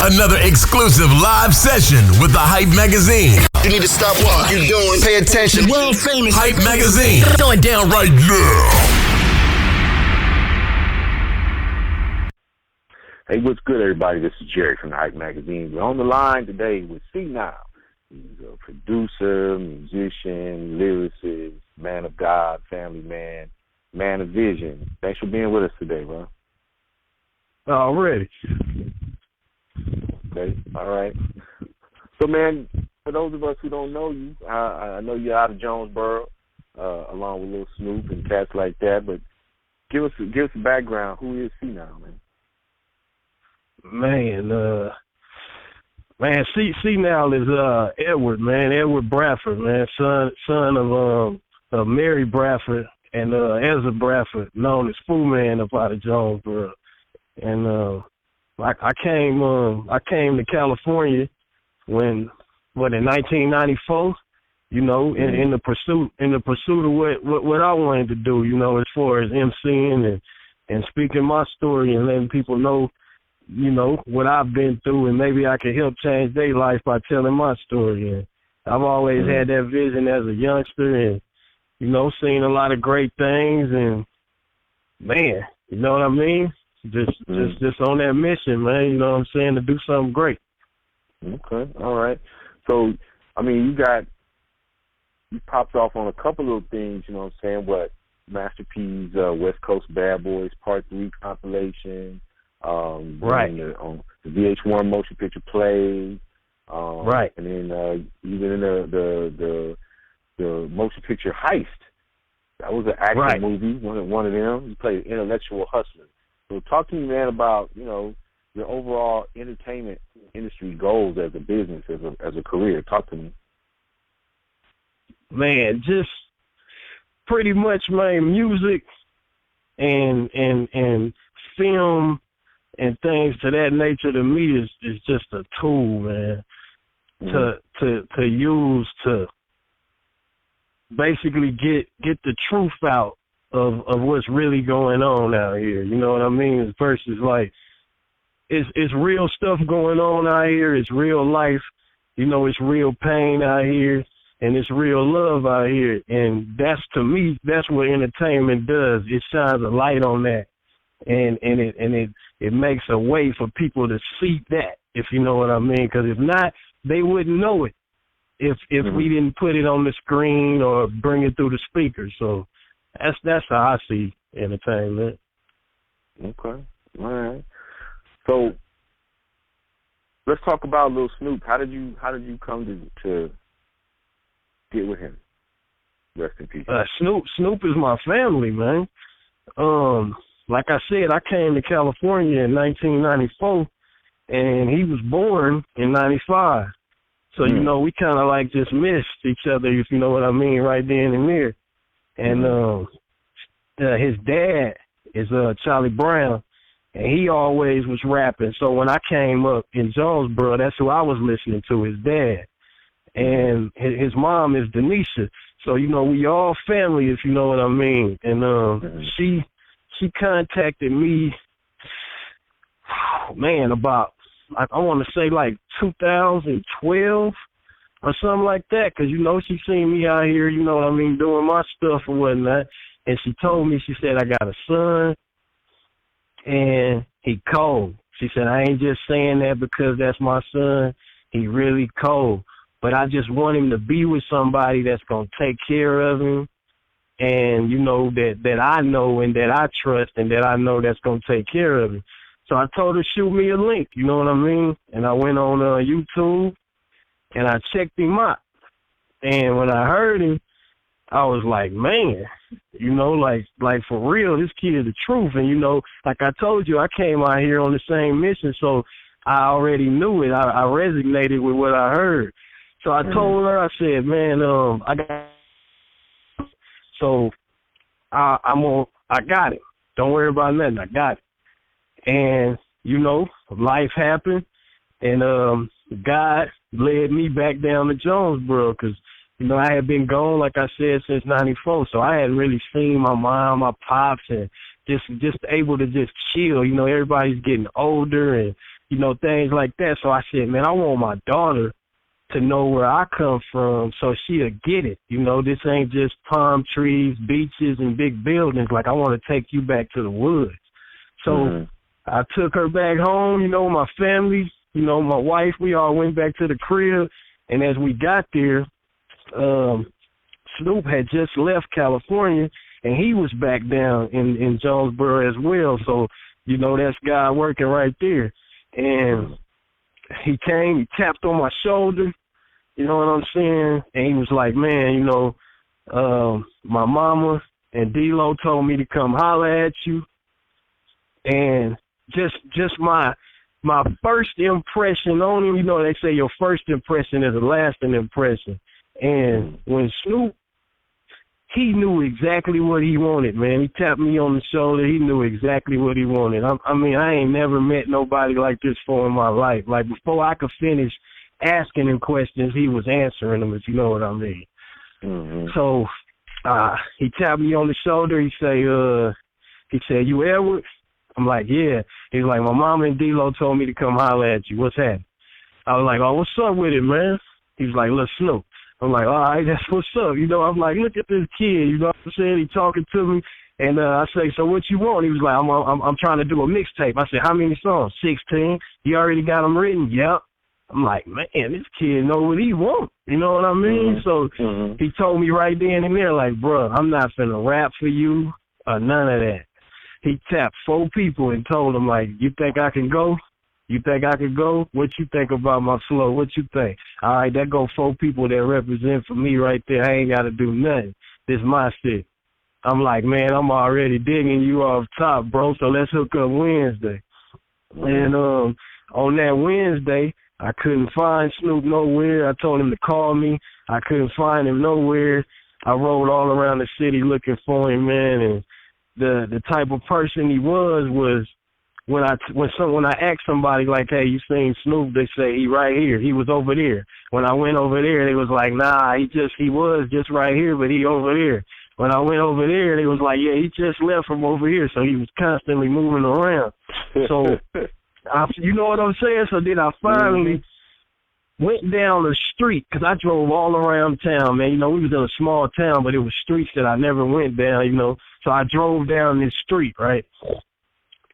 Another exclusive live session with the Hype Magazine. You need to stop what you're doing. Pay attention. World famous Hype Magazine. Going down right now. Hey, what's good, everybody? This is Jerry from the Hype Magazine. We're on the line today with CNyle. He's a producer, musician, lyricist, man of God, family man, man of vision. Thanks for being with us today, bro. Already. Okay, all right. So, man, for those of us who don't know you, I know you're out of Jonesboro, along with Lil Snupe and cats like that, but give us a background. Who is CNyle, man? Man, CNyle is Edward Bradford, man, son of Mary Bradford and Ezra Bradford, known as Foo Man up out of Jonesboro. And I came to California in 1994, you know, in the pursuit of what I wanted to do, you know, as far as MCing and speaking my story and letting people know, you know, what I've been through, and maybe I can help change their life by telling my story. And I've always had that vision as a youngster, and, you know, seen a lot of great things, and, man, you know what I mean? Just on that mission, man, you know what I'm saying, to do something great. Okay, all right. So, I mean, you popped off on a couple of things, you know what I'm saying, what, Master P's West Coast Bad Boys Part 3 compilation, right. On the VH1 motion picture play, right, and then even in the motion picture Heist. That was an action movie, one of them. You played an intellectual hustler. So talk to me, man, about, you know, your overall entertainment industry goals as a business, as a career. Talk to me. Man, just pretty much, man, music and film and things to that nature to me is just a tool, man, to use to basically get the truth out of what's really going on out here. You know what I mean? Versus like it's real stuff going on out here, it's real life, you know, it's real pain out here, and it's real love out here. And that's, to me, that's what entertainment does. It shines a light on that. And it makes a way for people to see that, if you know what I mean. Because if not, they wouldn't know it if we didn't put it on the screen or bring it through the speakers. So that's how I see entertainment. Okay, all right. So let's talk about Lil Snoop. How did you come to get with him? Rest in peace. Snoop is my family, man. Like I said, I came to California in 1994, and he was born in 95. So, you know, we kind of like just missed each other, if you know what I mean, right then and there. And his dad is Charlie Brown, and he always was rapping. So when I came up in Jonesboro, that's who I was listening to, his dad. And his mom is Denisha. So, you know, we all family, if you know what I mean. And she contacted me, man, about, I want to say like 2012 or something like that, because, you know, she seen me out here, you know what I mean, doing my stuff and whatnot. And she told me, she said, I got a son, and he cold. She said, I ain't just saying that because that's my son. He really cold. But I just want him to be with somebody that's going to take care of him, and, you know, that I know and that I trust and that I know that's going to take care of him. So I told her, shoot me a link, you know what I mean? And I went on YouTube, and I checked him out. And when I heard him, I was like, man, you know, like for real, this kid is the truth. And, you know, like I told you, I came out here on the same mission, so I already knew it. I resonated with what I heard. So I told her, I said, man, I got, so I got it. Don't worry about nothing. I got it. And, you know, life happened, and God led me back down to Jonesboro because, you know, I had been gone, like I said, since 94, so I hadn't really seen my mom, my pops, and just able to just chill. You know, everybody's getting older, and you know, things like that. So I said, man, I want my daughter to know where I come from so she'll get it. You know, this ain't just palm trees, beaches, and big buildings. Like, I want to take you back to the woods. So I took her back home, you know, my family, you know, my wife, we all went back to the crib. And as we got there, Snoop had just left California, and he was back down in Jonesboro as well. So, you know, that's God working right there. And he came, he tapped on my shoulder, you know what I'm saying? And he was like, man, you know, my mama and D-Lo told me to come holler at you. And just my first impression on him, you know, they say your first impression is a lasting impression. And when Snoop, he knew exactly what he wanted, man. He tapped me on the shoulder. He knew exactly what he wanted. I mean, I ain't never met nobody like this before in my life. Like, before I could finish asking him questions, he was answering them, if you know what I mean. So he tapped me on the shoulder. He said, you Edward? I'm like, yeah. He's like, my mama and D-Lo told me to come holler at you. What's happening? I was like, oh, what's up with it, man? He's like, Lil Snupe. I'm like, all right, that's what's up. You know, I'm like, look at this kid. You know what I'm saying? He talking to me. And I say, so what you want? He was like, I'm trying to do a mixtape. I said, how many songs? 16. You already got them written? Yep. I'm like, man, this kid know what he want. You know what I mean? So he told me right then and there, like, bro, I'm not finna rap for you or none of that. He tapped 4 people and told them, like, you think I can go? You think I could go? What you think about my flow? What you think? All right, that go 4 people that represent for me right there. I ain't got to do nothing. This my shit. I'm like, man, I'm already digging you off top, bro, so let's hook up Wednesday. And on that Wednesday, I couldn't find Snoop nowhere. I told him to call me. I couldn't find him nowhere. I rode all around the city looking for him, man, and the type of person he was when I asked somebody like, hey, you seen Snoop, they say he right here. He was over there. When I went over there, they was like, nah, he was just right here, but he over there. When I went over there, they was like, yeah, he just left from over here, so he was constantly moving around. So, you know what I'm saying? So then I finally went down the street, because I drove all around town, man. You know, we was in a small town, but it was streets that I never went down, you know. So I drove down this street, right?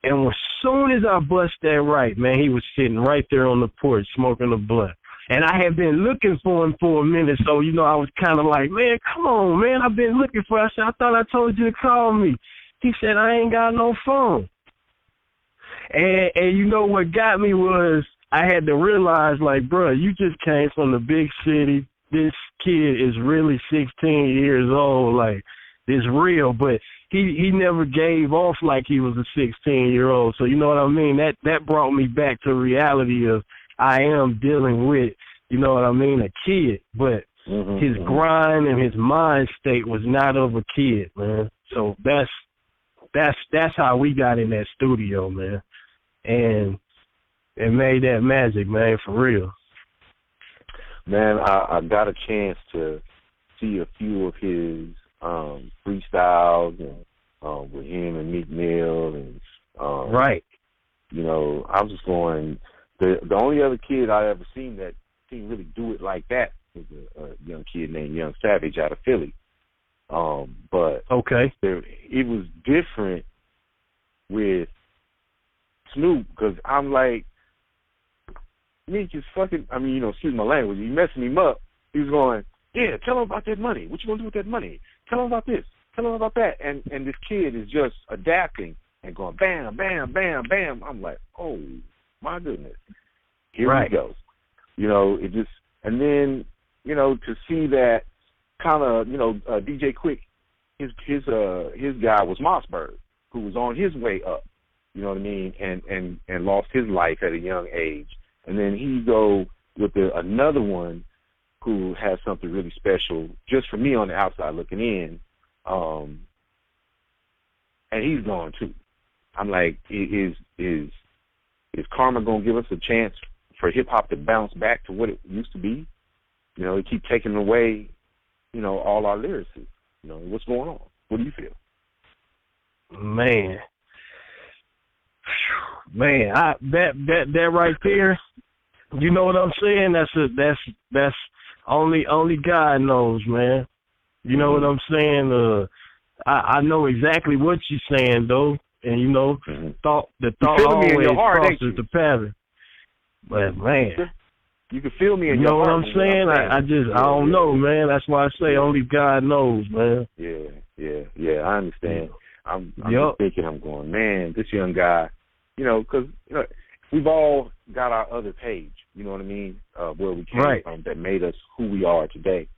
And as soon as I bust that right, man, he was sitting right there on the porch smoking a blunt. And I had been looking for him for a minute, so, you know, I was kind of like, man, come on, man, I've been looking for you. I said, I thought I told you to call me. He said, I ain't got no phone. And you know what got me was I had to realize, like, bro, you just came from the big city. This kid is really 16 years old, like, it's real, but he never gave off like he was a 16-year-old. So, you know what I mean? That brought me back to reality of I am dealing with, you know what I mean, a kid. But his grind and his mind state was not of a kid, man. So that's how we got in that studio, man. And it made that magic, man, for real. Man, I got a chance to see a few of his freestyles and with him and Meek Mill and right. You know, I was just going. The only other kid I ever seen that didn't really do it like that was a young kid named Young Savage out of Philly. But okay, it was different with Snoop because I'm like, Meek is fucking. I mean, you know, excuse my language. He messing him up. He was going, yeah, tell him about that money. What you gonna do with that money? Tell him about this. Tell him about that. And this kid is just adapting and going bam, bam, bam, bam. I'm like, oh my goodness, here we go. You know, it just, and then, you know, to see that kind of, you know, DJ Quick, his guy was Mossberg, who was on his way up. You know what I mean? And lost his life at a young age. And then he go with another one who has something really special, just for me on the outside looking in, and he's gone too. I'm like, is karma gonna give us a chance for hip hop to bounce back to what it used to be? You know, they keep taking away, you know, all our lyricists. You know, what's going on? What do you feel? Man, Man, that right there, you know what I'm saying? That's only God knows, man. You know what I'm saying? I know exactly what you're saying though, and you know, thought always crosses the pattern. But man, you can feel me in you your know what heart. I'm saying? I don't know, man. That's why I say only God knows, man. Yeah. I understand. I'm just thinking, I'm going, man, this young guy, you know, because we've all got our other page. You know what I mean? Where we came from that made us who we are today,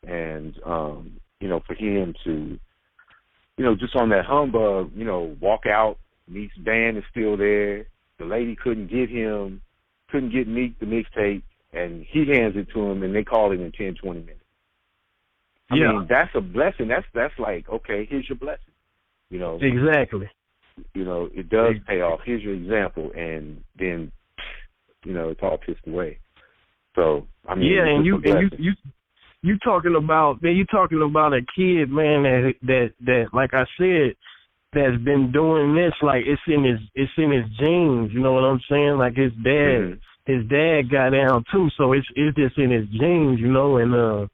and you know, for him to, you know, just on that humbug, you know, walk out. Meek's band is still there. The lady couldn't get Meek the mixtape, and he hands it to him, and they call it in 10, 20 minutes. I mean, that's a blessing. That's like, okay, here's your blessing. You know, exactly. You know, it does pay off. Here's your example, and then, you know, it's all pissed away. So I mean, and you talking about a kid, man, that like I said, that's been doing this, like it's in his genes. You know what I'm saying? Like his dad got down too, so it's just in his genes, you know. And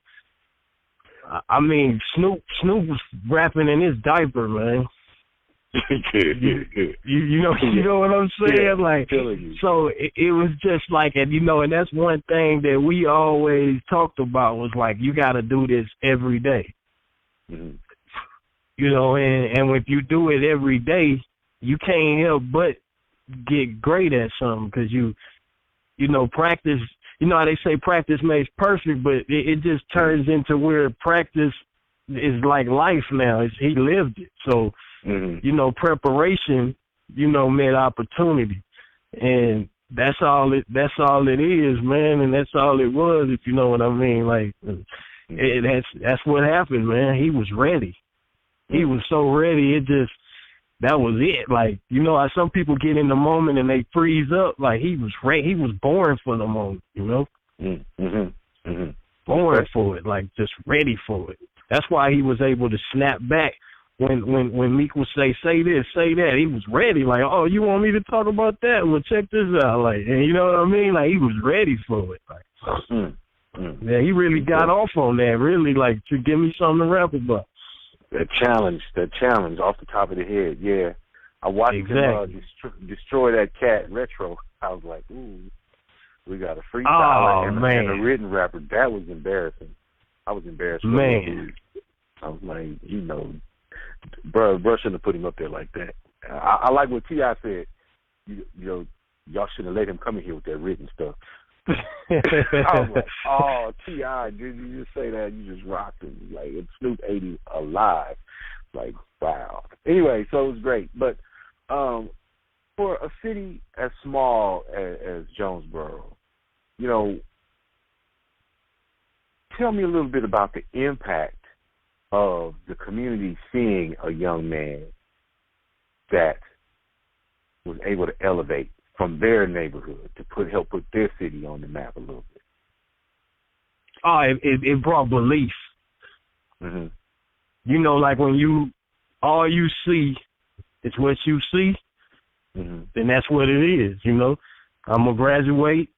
I mean, Snoop was rapping in his diaper, man. you know what I'm saying? Yeah, like, so it was just like, and you know, and that's one thing that we always talked about was like, you got to do this every day. You know, and if you do it every day, you can't help but get great at something, because you know, practice. You know how they say practice makes perfect, but it just turns into where practice is like life now. He lived it. So, you know, preparation, you know, met opportunity. And that's all it is, man. And that's all it was, if you know what I mean. Like, that's what happened, man. He was ready. He was so ready. That was it. Like, you know how some people get in the moment and they freeze up. Like, he was ready. He was born for the moment, you know? Born for it, like, just ready for it. That's why he was able to snap back when Meek would say this, say that. He was ready. Like, oh, you want me to talk about that? Well, check this out. Like, and you know what I mean? Like, he was ready for it. Like, yeah, he really got off on that, really, like, to give me something to rap about. That challenge off the top of the head, yeah. I watched him destroy that cat retro. I was like, ooh, we got a freestyler and a written rapper. That was embarrassing. I was embarrassed. Man. I was like, you know, bro shouldn't have put him up there like that. I like what T.I. said. You know, y'all shouldn't have let him come in here with that written stuff. I was like, oh, T.I., did you just say that? You just rocked him. Like, and Snoop ate him alive. Like, wow. Anyway, so it was great. But for a city as small as Jonesboro, you know, tell me a little bit about the impact of the community seeing a young man that was able to elevate from their neighborhood to help put their city on the map a little bit. Oh, it brought belief. You know, like when all you see is what you see, then that's what it is, you know. I'm going to graduate.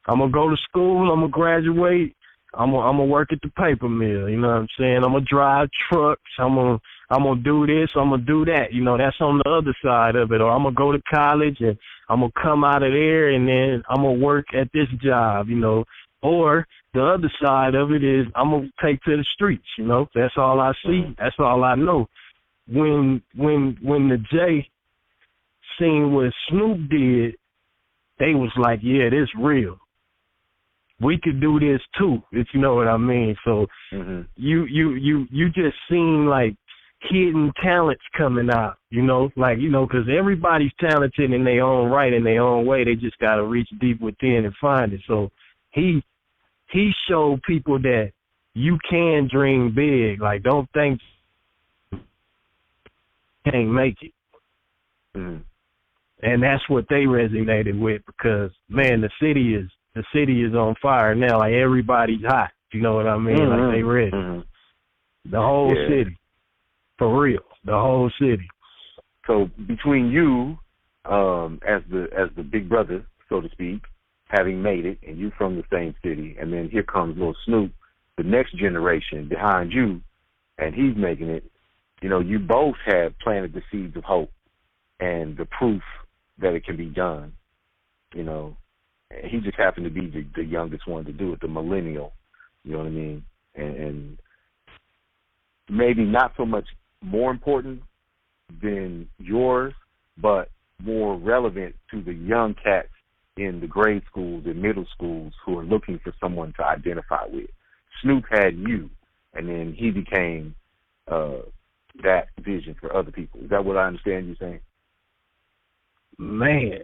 I'm going to go to school. I'm going to graduate. I'm gonna work at the paper mill, you know what I'm saying? I'm gonna drive trucks. I'm gonna do this. I'm gonna do that. You know, that's on the other side of it. Or I'm gonna go to college and I'm gonna come out of there and then I'm gonna work at this job, you know. Or the other side of it is I'm gonna take to the streets, you know. That's all I see. That's all I know. When the J seen what Snoop did, they was like, yeah, this real. We could do this too, if you know what I mean. So you just seen like hidden talents coming out, you know, like, you know, because everybody's talented in their own right, in their own way. They just got to reach deep within and find it. So he showed people that you can dream big. Like, don't think you can't make it. And that's what they resonated with, because, man, the city is on fire now. Like, everybody's hot. You know what I mean? Like, they ready. The whole city. For real. The whole city. So between you as the big brother, so to speak, having made it, and you from the same city, and then here comes Lil Snoop, the next generation behind you, and he's making it. You know, you both have planted the seeds of hope and the proof that it can be done. You know, and he just happened to be the youngest one to do it, the millennial. You know what I mean? And maybe not so much more important than yours, but more relevant to the young cats in the grade schools and middle schools who are looking for someone to identify with. Snoop had you, and then he became that vision for other people. Is that what I understand you saying? Man,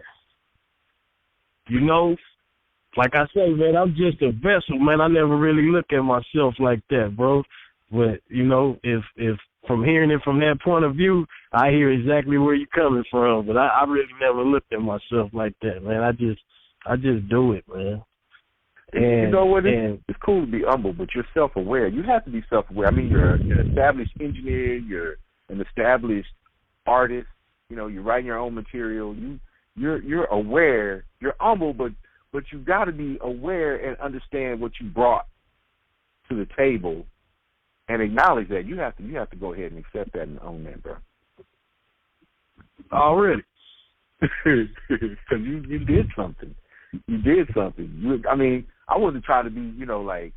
you know, like I say, man, I'm just a vessel, man. I never really look at myself like that, bro. But, you know, if from hearing it from that point of view, I hear exactly where you're coming from. But I really never looked at myself like that, man. I just do it, man. And, you know what? It's cool to be humble, but you're self-aware. You have to be self-aware. I mean, you're an established engineer. You're an established artist. You know, you're writing your own material. You're aware. You're humble, but you got to be aware and understand what you brought to the table, and acknowledge that. You have to go ahead and accept that and own that, bro. Already, because you did something. You did something. I mean, I wasn't trying to be, you know, like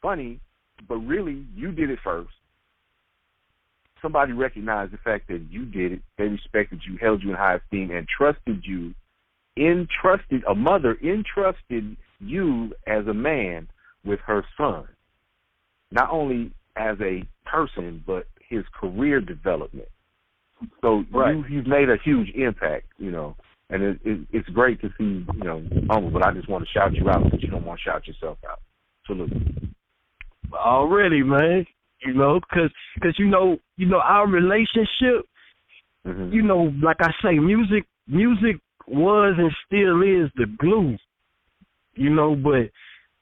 funny, but really, you did it first. Somebody recognized the fact that you did it. They respected you, held you in high esteem, and trusted you. A mother entrusted you as a man with her son, not only as a person, but his career development. So right. You've made a huge impact, you know, and it's great to see, you know, humble, but I just want to shout you out because you don't want to shout yourself out. Salute. Already, man. You know, because you know our relationship. Mm-hmm. You know, like I say, music was and still is the glue. You know, but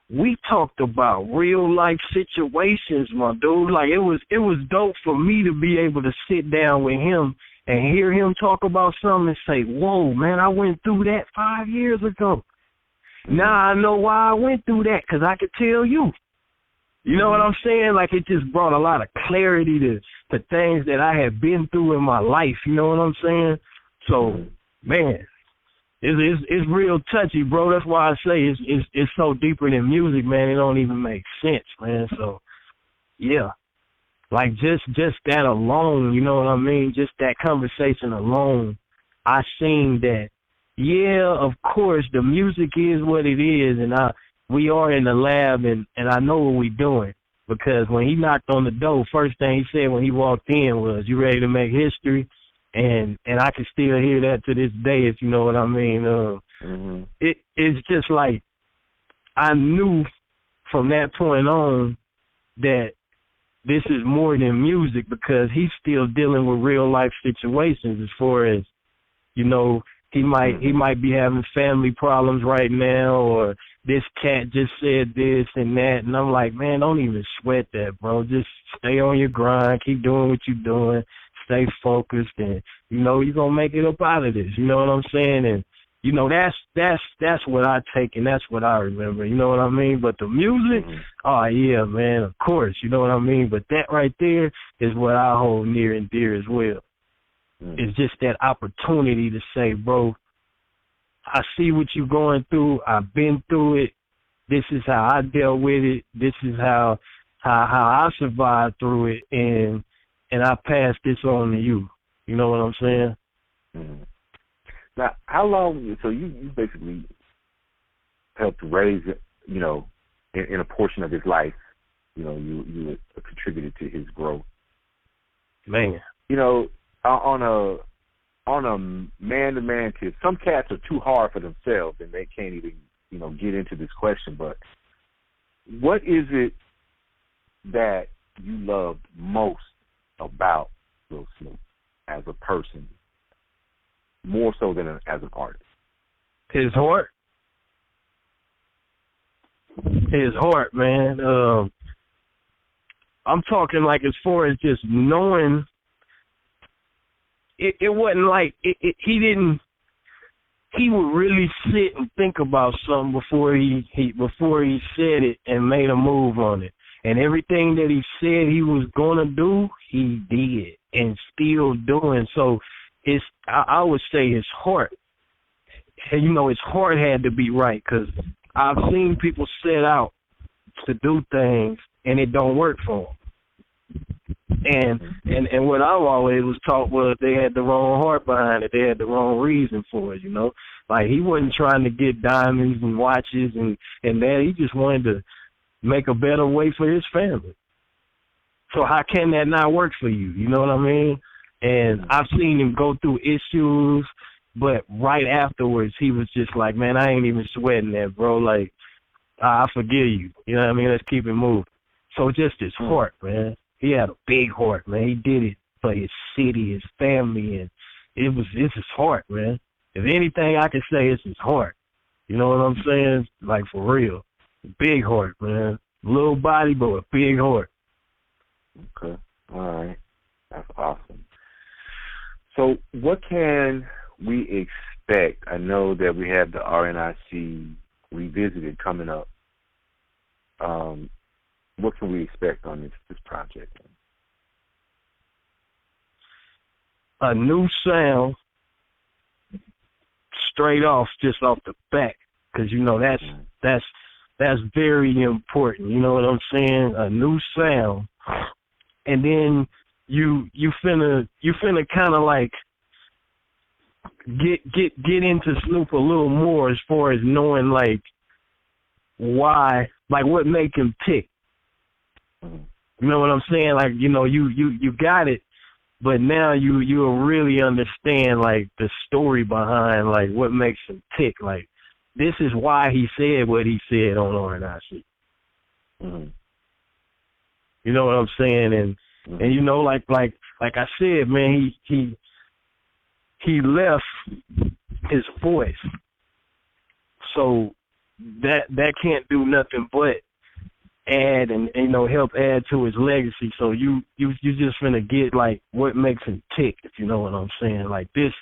we talked about real life situations, my dude. Like it was dope for me to be able to sit down with him and hear him talk about something and say, "Whoa, man, I went through that 5 years ago. Now I know why I went through that because I could tell you." You know what I'm saying? Like, it just brought a lot of clarity to things that I had been through in my life. You know what I'm saying? So, man, it's real touchy, bro. That's why I say it's so deeper than music, man. It don't even make sense, man. So, yeah, like just that alone, you know what I mean? Just that conversation alone, I seen that. Yeah, of course, the music is what it is, and we are in the lab, and I know what we're doing, because when he knocked on the door, first thing he said when he walked in was, "You ready to make history?" And I can still hear that to this day, if you know what I mean. It's just like I knew from that point on that this is more than music, because he's still dealing with real life situations as far as, you know, he might be having family problems right now, or this cat just said this and that. And I'm like, man, don't even sweat that, bro. Just stay on your grind. Keep doing what you're doing. Stay focused, and, you know, you're going to make it up out of this. You know what I'm saying? And, you know, that's what I take, and that's what I remember. You know what I mean? But the music, oh, yeah, man, of course. You know what I mean? But that right there is what I hold near and dear as well. It's just that opportunity to say, bro, I see what you're going through. I've been through it. This is how I dealt with it. This is how I survived through it, and I pass this on to you. You know what I'm saying? Mm-hmm. Now, how long? So you basically helped raise it, you know, in a portion of his life. You know, you contributed to his growth. Man, you know, on a man-to-man tip, some cats are too hard for themselves and they can't even, you know, get into this question. But what is it that you loved most about Lil Snoop as a person, more so than as an artist? His heart. His heart, man. I'm talking like as far as just knowing. It wasn't like he didn't he would really sit and think about something before he said it and made a move on it. And everything that he said he was gonna do, he did and still doing. So I would say his heart. You know, his heart had to be right, because I've seen people set out to do things and it don't work for them. And what I always was taught was they had the wrong heart behind it. They had the wrong reason for it, you know. Like, he wasn't trying to get diamonds and watches and that. He just wanted to make a better way for his family. So how can that not work for you? You know what I mean? And I've seen him go through issues, but right afterwards he was just like, man, I ain't even sweating that, bro. Like, I forgive you. You know what I mean? Let's keep it moving. So just his heart, man. He had a big heart, man. He did it for his city, his family, and it's his heart, man. If anything I can say, it's his heart. You know what I'm saying? Like, for real. Big heart, man. Little body, but a big heart. Okay. All right. That's awesome. So what can we expect? I know that we have the RNIC Revisited coming up. What can we expect on this project? A new sound, straight off, just off the bat, because you know that's very important. You know what I'm saying? A new sound, and then you finna kind of like get into Snoop a little more as far as knowing like why, like what make him tick. You know what I'm saying? Like, you know, you got it, but now you'll really understand like the story behind like what makes him tick. Like, this is why he said what he said on R.N.I.C. Mm-hmm. You know what I'm saying? And you know, like I said, man, he left his voice, so that can't do nothing but add and you know, help add to his legacy. So you just finna get like what makes him tick, if you know what I'm saying. Like, this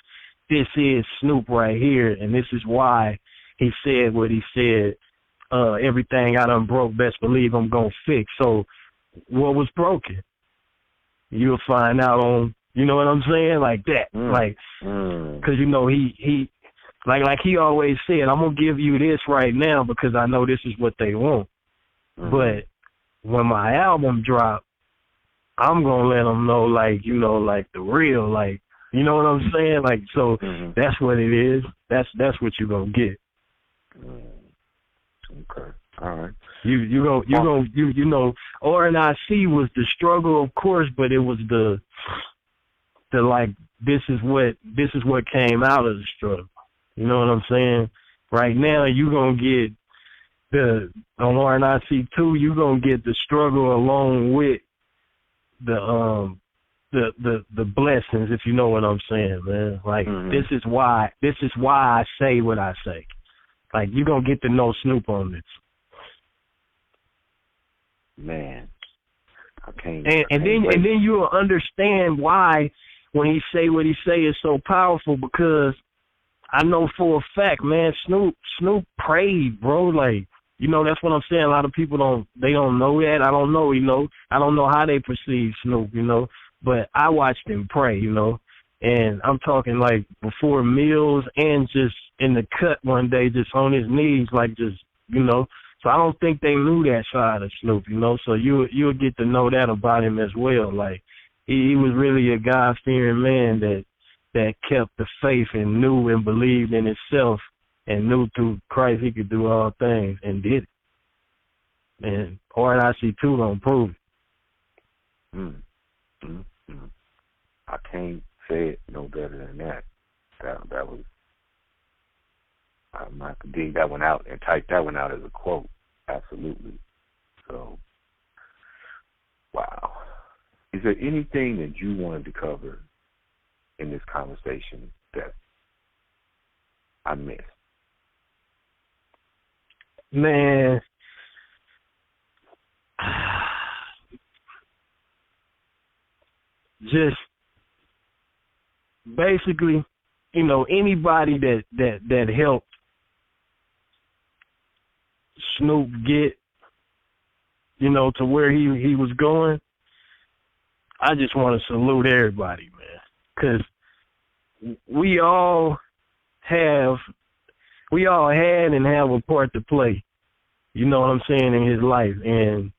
is Snoop right here, and this is why he said what he said. Everything I done broke, best believe I'm gonna fix. So what was broken? You'll find out on, you know what I'm saying, like that. Like, because you know he like he always said, I'm gonna give you this right now because I know this is what they want. But when my album drop, I'm going to let them know, like, you know, like the real, like, you know what I'm saying? Like, so that's what it is. That's what you're going to get. Okay. All right. You know, R.N.I.C. was the struggle, of course, but it was the like, this is what came out of the struggle. You know what I'm saying? Right now, you're going to get on R.N.I.C. 2, you're gonna get the struggle along with the blessings, if you know what I'm saying, man. Like, this is why I say what I say. Like, you're gonna get to know Snoop on this. Man, I can't. And then you'll understand why when he say what he say is so powerful, because I know for a fact, man, Snoop prayed, bro. Like, you know, that's what I'm saying. A lot of people don't know that. I don't know, you know. I don't know how they perceive Snoop, you know. But I watched him pray, you know. And I'm talking like before meals and just in the cut one day, just on his knees, like just, you know. So I don't think they knew that side of Snoop, you know. So you'll get to know that about him as well. Like, he was really a God-fearing man that kept the faith and knew and believed in himself. And knew through Christ he could do all things, and did it. And R.N.I.C. 2 gonna prove it. I can't say it no better than that. That was, I might dig that one out and type that one out as a quote. Absolutely. So, wow. Is there anything that you wanted to cover in this conversation that I missed? Man, just basically you know, anybody that helped Snoop get, you know, to where he was going, I just want to salute everybody, man, because we all had and have a part to play, you know what I'm saying, in his life. And,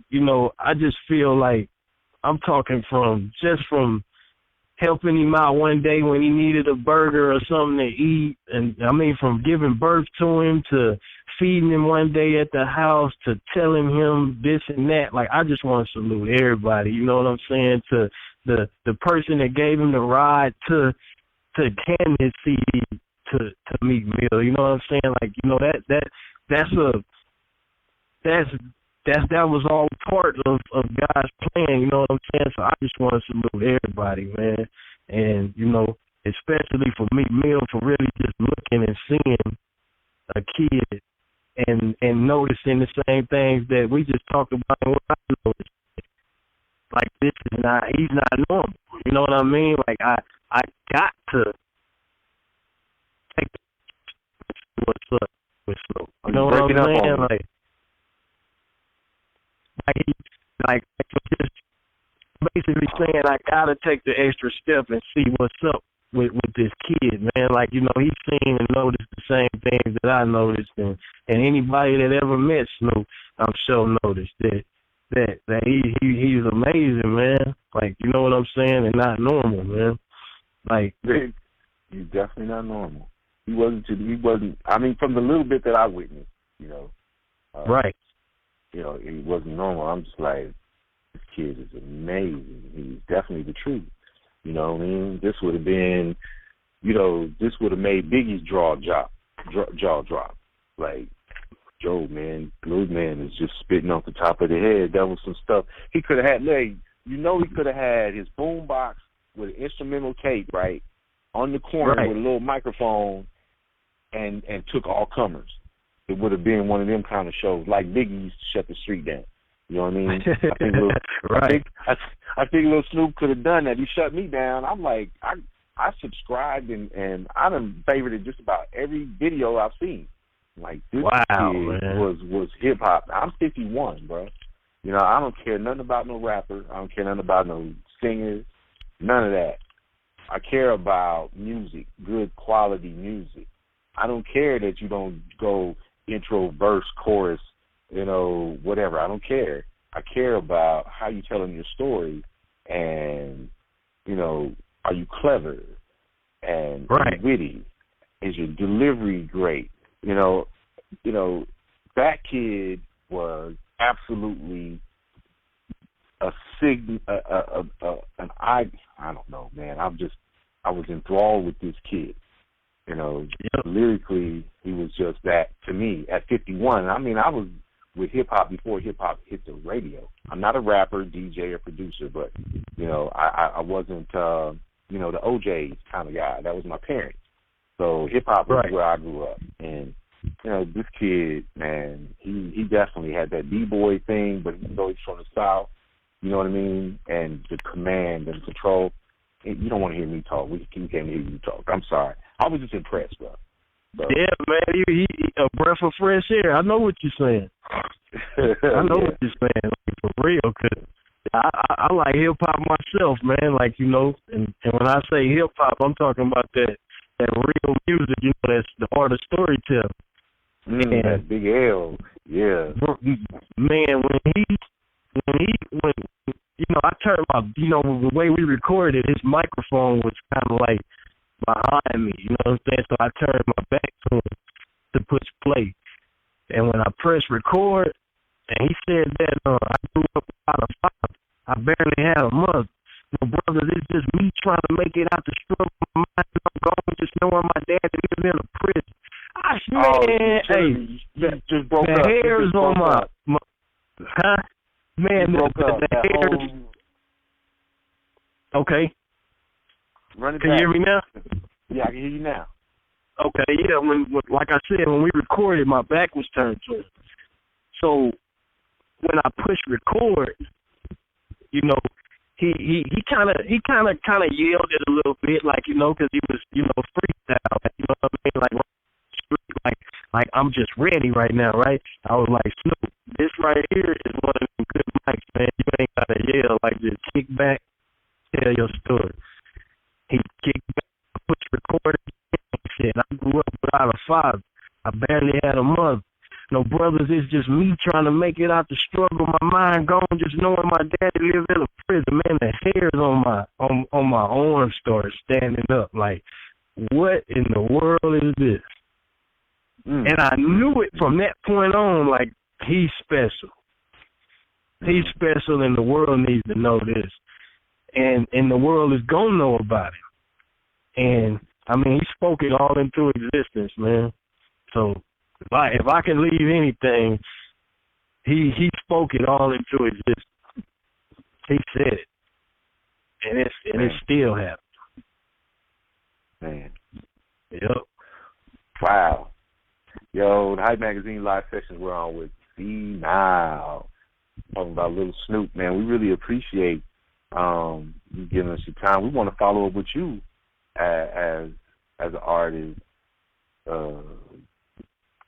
you know, I just feel like I'm talking from helping him out one day when he needed a burger or something to eat. And I mean, from giving birth to him to feeding him one day at the house to telling him this and that. Like, I just want to salute everybody, you know what I'm saying, to the person that gave him the ride to can his CD to Meek Mill, you know what I'm saying? Like, you know, that was all part of God's plan, you know what I'm saying? So I just want to salute everybody, man. And, you know, especially for Meek Mill, for really just looking and seeing a kid and noticing the same things that we just talked about and what I noticed. Like, he's not normal. You know what I mean? Like, I got to take what's up with Snoop. You know what I'm saying? Like just basically saying I gotta take the extra step and see what's up with this kid, man. Like, you know, he's seen and noticed the same things that I noticed, and anybody that ever met Snoop, I'm sure noticed that he's amazing, man. Like, you know what I'm saying, and not normal, man. Like, he's definitely not normal. He wasn't. I mean, from the little bit that I witnessed, you know, right. You know, he wasn't normal. I'm just like, this kid is amazing. He's definitely the truth. You know what I mean? This would have been, you know, this would have made Biggie's jaw drop. Like, Joe, man, Blue Man is just spitting off the top of the head. That was some stuff he could have had. Like, you know, he could have had his boombox with an instrumental tape, right, on the corner with a little microphone, and took all comers. It would have been one of them kind of shows, like Biggie used to shut the street down. You know what I mean? I think Lil Snoop could have done that. He shut me down. I'm like, I subscribed and I done favorited just about every video I've seen. Like, this kid was hip hop. I'm 51, bro. You know, I don't care nothing about no rapper. I don't care nothing about no singers. None of that. I care about music, good quality music. I don't care that you don't go intro, verse, chorus, you know, whatever. I don't care. I care about how you telling your story, and, you know, are you clever and witty? Is your delivery great? You know, that kid was absolutely I don't know, man. I was enthralled with this kid. You know, lyrically, he was just that to me at 51. I mean, I was with hip-hop before hip-hop hit the radio. I'm not a rapper, DJ, or producer, but, you know, I wasn't, you know, the OJ's kind of guy. That was my parents. So hip-hop was where I grew up. And, you know, this kid, man, he definitely had that B-boy thing, but even though he's from the South, you know what I mean, and the command and control. You don't want to hear me talk. We can't hear you talk. I'm sorry. I was just impressed, bro. Yeah, man, he a breath of fresh air. I know what you're saying. I know what you're saying, like, for real, because I like hip-hop myself, man. Like, you know, and when I say hip-hop, I'm talking about that real music, you know, that's the art of storytelling. That big L, yeah. Man, when you know, I turned my, you know, the way we recorded, his microphone was kind of like behind me, you know what I'm saying? So I turned my back to him to push play. And when I pressed record, and he said that I grew up without a father. I barely had a mother. No, brother, it's just me trying to make it out the struggle. I'm going just knowing my dad lived in a prison. You just broke the up. hairs on my man, the hairs. Okay. Run it Can back. you hear me now? Yeah, I can hear you now. Okay, yeah. When like I said, when we recorded, my back was turned to it. So when I pushed record, you know, he kind of yelled it a little bit, like, you know, because he was, you know, freestyle, like, you know what I mean, like I'm just ready right now, right? I was like, Snoop, this right here is one of them good mics, man. You ain't gotta yell, like, just kick back, tell your story. He kicked back, push recorded, shit. I grew up without a father. I barely had a mother. No brothers, it's just me trying to make it out the struggle. My mind gone, just knowing my daddy lived in a prison. Man, the hairs on my arms started standing up. Like, what in the world is this? And I knew it from that point on. Like, he's special. He's special, and the world needs to know this. And the world is gonna know about him. And I mean, he spoke it all into existence, man. So if I can leave anything, he spoke it all into existence. He said it, and it still happened. Man. Yep. Wow. Yo, the Hype Magazine live sessions we're on with CNyle, talking about Lil Snupe. Man, we really appreciate you giving us your time. We want to follow up with you as an artist,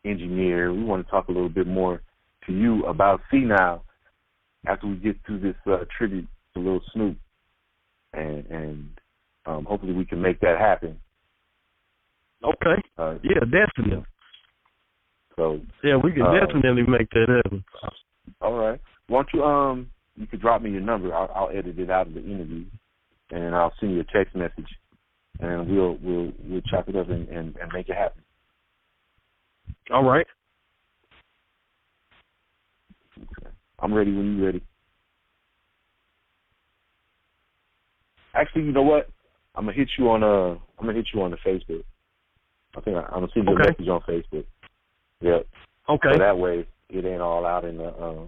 engineer. We want to talk a little bit more to you about CNyle after we get through this tribute to Lil Snupe, and hopefully we can make that happen. Okay. Yeah, definitely. So yeah, we can definitely make that happen. All right. Why don't you could drop me your number. I'll edit it out of the interview, and I'll send you a text message, and we'll chop it up and make it happen. All right. Okay. I'm ready when you're ready. Actually, you know what? I'm gonna hit you on the Facebook. I think I'm gonna send you a message on Facebook. Yep. Okay. So that way it ain't all out in the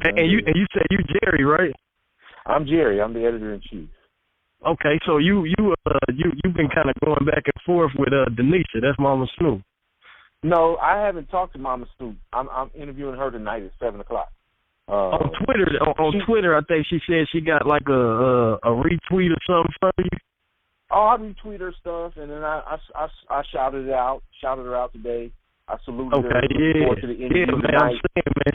And you said you Jerry, right? I'm Jerry. I'm the editor-in-chief. Okay, so you've been kind of going back and forth with Denisha. That's Mama Snoop. No, I haven't talked to Mama Snoop. I'm interviewing her tonight at 7:00. On Twitter, I think she said she got like a retweet or something from you. Oh, I retweet her stuff, and then I shouted her out today. I saluted her. To the interview man, tonight. I'm saying, man,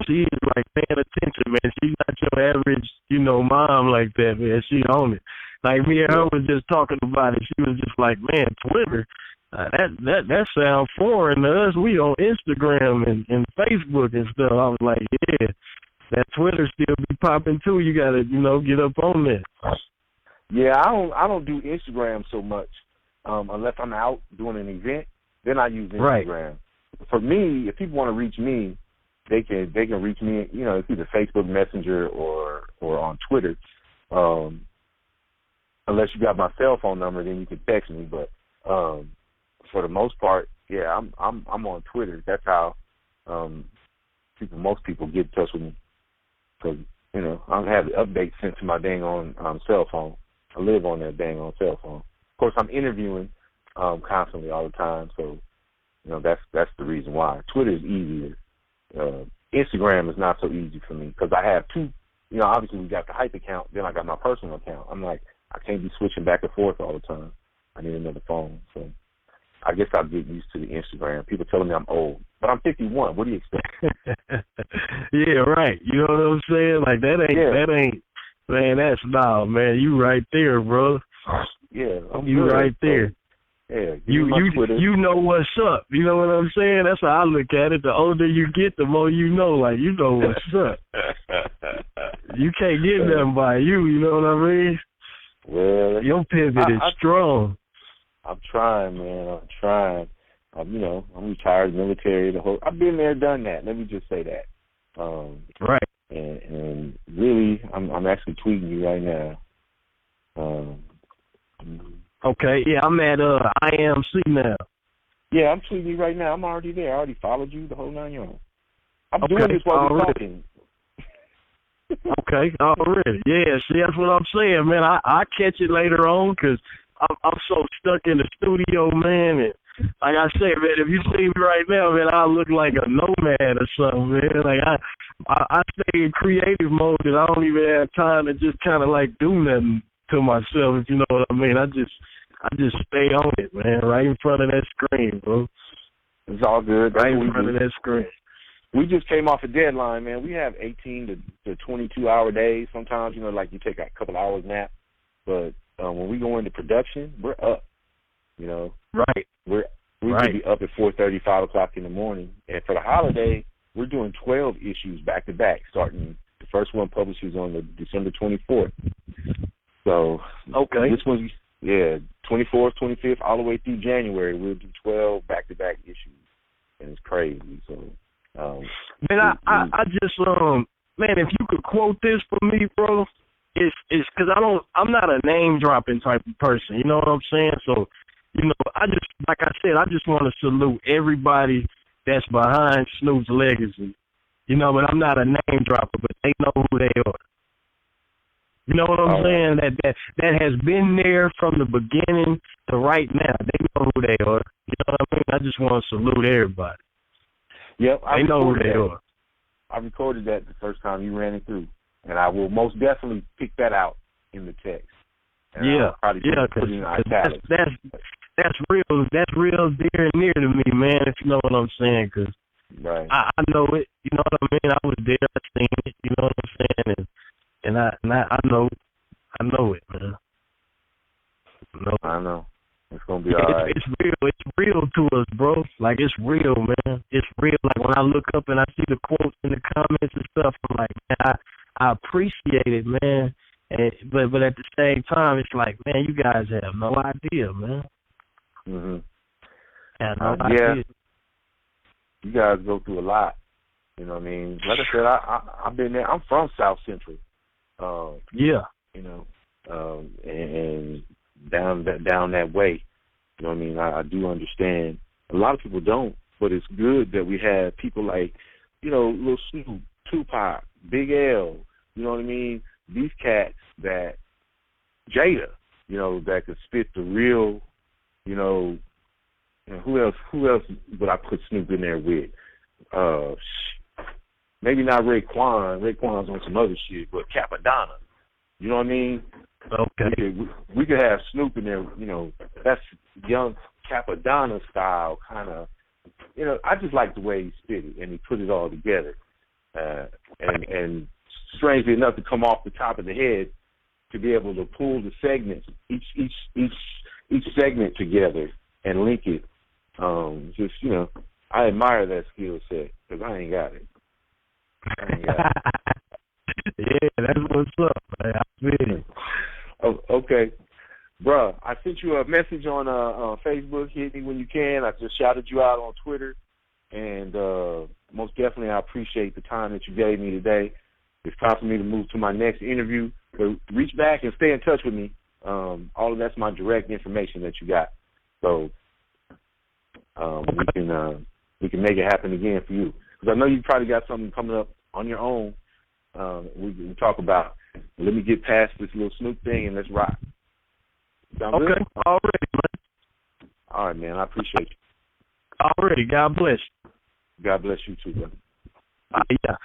she is like paying attention, man. She's not your average, mom like that, man. She on it. Like me and her was just talking about it. She was just like, man, Twitter, that sounds foreign to us. We on Instagram and Facebook and stuff. I was like, yeah, that Twitter still be popping too. You gotta, get up on that. Yeah, I don't do Instagram so much unless I'm out doing an event. Then I use Instagram. Right. For me, if people want to reach me, they can reach me. It's either Facebook Messenger or on Twitter. Unless you got my cell phone number, then you can text me. But for the most part, yeah, I'm on Twitter. That's how most people get in touch with me, because I don't have the updates sent to my dang on cell phone. I live on that dang on cell phone. Of course, I'm interviewing constantly all the time, so that's the reason why. Twitter is easier. Instagram is not so easy for me because I have two. Obviously we got the Hype account, then I got my personal account. I'm like, I can't be switching back and forth all the time. I need another phone, so I guess I'll get used to the Instagram. People telling me I'm old, but I'm 51. What do you expect? Yeah, right. You know what I'm saying? Like that ain't. Man, that's man. You right there, bro. Yeah, you good. Right there. Yeah, you know what's up. You know what I'm saying? That's how I look at it. The older you get, the more you know. Like, you know what's up. You can't get nothing by you. You know what I mean? Well, your pivot is strong. I'm trying, man. I'm trying. I'm retired military. I've been there, done that. Let me just say that. Right. And really, I'm actually tweeting you right now. Okay, yeah, I'm at IMC now. Yeah, I'm tweeting you right now. I'm already there. I already followed you, the whole 9 yards. I'm doing this while we're talking. Okay, already. Yeah, see, that's what I'm saying, man. I catch it later on because I'm so stuck in the studio, man. And like I say, man, if you see me right now, man, I look like a nomad or something, man. Like I stay in creative mode, and I don't even have time to just kind of like do nothing to myself, if you know what I mean. I just stay on it, man, right in front of that screen, bro. It's all good. Right in front of that screen. We just came off a deadline, man. We have 18 to 22-hour days. Sometimes, you know, like you take a couple hours nap. But when we go into production, we're up, you know. Right. We could be up at 4:30, 5 o'clock in the morning. And for the holiday, we're doing 12 issues back-to-back, starting the first one publishes on the December 24th. So okay, this one's, 24th, 25th, all the way through January, we'll do 12 back-to-back issues. And it's crazy. So, man, I just, man, if you could quote this for me, bro, it's because I'm not a name-dropping type of person, you know what I'm saying? So, you know, like I said, I just want to salute everybody that's behind Snoop's legacy. You know, but I'm not a name dropper, but they know who they are. You know what I'm saying? That has been there from the beginning to right now. They know who they are. You know what I mean? I just want to salute everybody. Yep, they know who they are. I recorded that the first time you ran it through, and I will most definitely pick that out in the text. And put it in italics. That's real. That's real dear and near to me, man. If you know what I'm saying, because I know it. You know what I mean? I was there. I seen it. You know what I'm saying? And I know it, man. I know. It's gonna be all right. It's real. It's real to us, bro. Like, it's real, man. It's real. Like, when I look up and I see the quotes in the comments and stuff, I'm like, man, I appreciate it, man. But at the same time, it's like, man, you guys have no idea, man. Mhm. No idea. You guys go through a lot. You know what I mean? Like I said, I've been there. I'm from South Central. You know, and down that way. You know what I mean? I do understand. A lot of people don't, but it's good that we have people like, you know, Lil Snupe, Tupac, Big L. You know what I mean? These cats that Jada, you know, that could spit the real. You know, who else would I put Snoop in there with? Maybe not Raekwon. Raekwon's on some other shit, but Capadonna. You know what I mean? Okay. We could have Snoop in there, you know, that's young Capadonna style kind of, you know, I just like the way he spit it and he put it all together. And strangely enough, to come off the top of the head, to be able to pull the segments, each segment together and link it. Just, you know, I admire that skill set because I ain't got it. Yeah, that's what's up, man. I feel it. Oh, okay. Bruh, I sent you a message on Facebook. Hit me when you can. I just shouted you out on Twitter. And most definitely I appreciate the time that you gave me today. It's time for me to move to my next interview. But reach back and stay in touch with me. All of that's my direct information that you got. So we can make it happen again for you. Because I know you probably got something coming up on your own we can talk about. Let me get past this little Snoop thing and let's rock. Sound good? Already, man. All right, man. I appreciate you. Already. God bless. God bless you too, brother. Yeah.